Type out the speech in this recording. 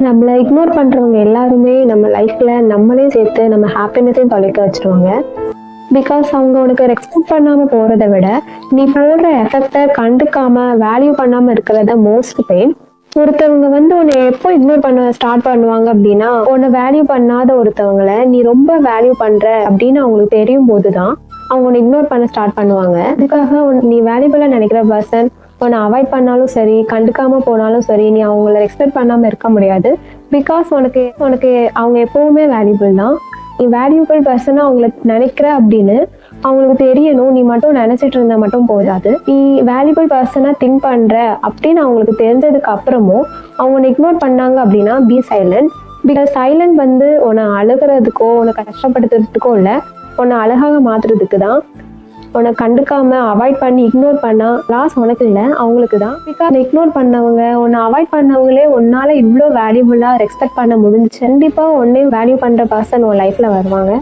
நம்மள இக்னோர் பண்றவங்க எல்லாருமே நம்ம லைஃப்ல நம்மளே சேர்த்து நம்ம ஹாப்பினஸையும் தொலைக்க வச்சிருவாங்க. பிகாஸ் அவங்க உனக்கு ரெஸ்பெக்ட் பண்ணாம போறதை விட நீ போடுற எஃபெக்டை கண்டுக்காம வேல்யூ பண்ணாம இருக்கிறத மோஸ்ட் பெயின். ஒருத்தவங்க உன்னை எப்போ இக்னோர் பண்ண ஸ்டார்ட் பண்ணுவாங்க அப்படின்னா, உன்னை வேல்யூ பண்ணாத ஒருத்தவங்களை நீ ரொம்ப வேல்யூ பண்ற அப்படின்னு அவங்களுக்கு தெரியும் போதுதான் அவங்க உன்னை இக்னோர் பண்ண ஸ்டார்ட் பண்ணுவாங்க. அதுக்காக நீ வேல்யூபிளா நினைக்கிற பர்சன் உன்னை அவாய்ட் பண்ணாலும் சரி, கண்டுக்காம போனாலும் சரி, நீ அவங்கள ரெஸ்பெக்ட் பண்ணாம இருக்க முடியாது. பிகாஸ் உனக்கு உனக்கு அவங்க எப்பவுமே வேல்யூபிள் தான். நீ வேல்யூபிள் பர்சனா அவங்கள நினைக்கிற அப்படின்னு அவங்களுக்கு தெரியணும். நீ மட்டும் நினைச்சிட்டு இருந்தா மட்டும் போதாது. நீ வேல்யூபிள் பர்சனா திங்க் பண்ற அப்படின்னு அவங்களுக்கு தெரிஞ்சதுக்கு அப்புறமும் அவங்க இக்னோர் பண்ணாங்க அப்படின்னா பி சைலண்ட். பிகாஸ் சைலண்ட் உன்னை அழுகிறதுக்கோ உன்னை கஷ்டப்படுத்துறதுக்கோ இல்லை, உன்னை அழகாக மாத்துறதுக்கு தான். உன்னை கண்டுக்காம அவாய்ட் பண்ணி இக்னோர் பண்ணா லாஸ் உனக்கு இல்லை, அவங்களுக்கு தான். பிகாஸ் இக்னோர் பண்ணவங்க, உன்னை அவாய்ட் பண்ணவங்களே உன்னால இவ்வளோ வேல்யூபுல்லா ரெஸ்பெக்ட் பண்ண முடிஞ்சுச்சு. கண்டிப்பா உன்னையும் வேல்யூ பண்ற பர்சன் உன் லைஃப்ல வருவாங்க.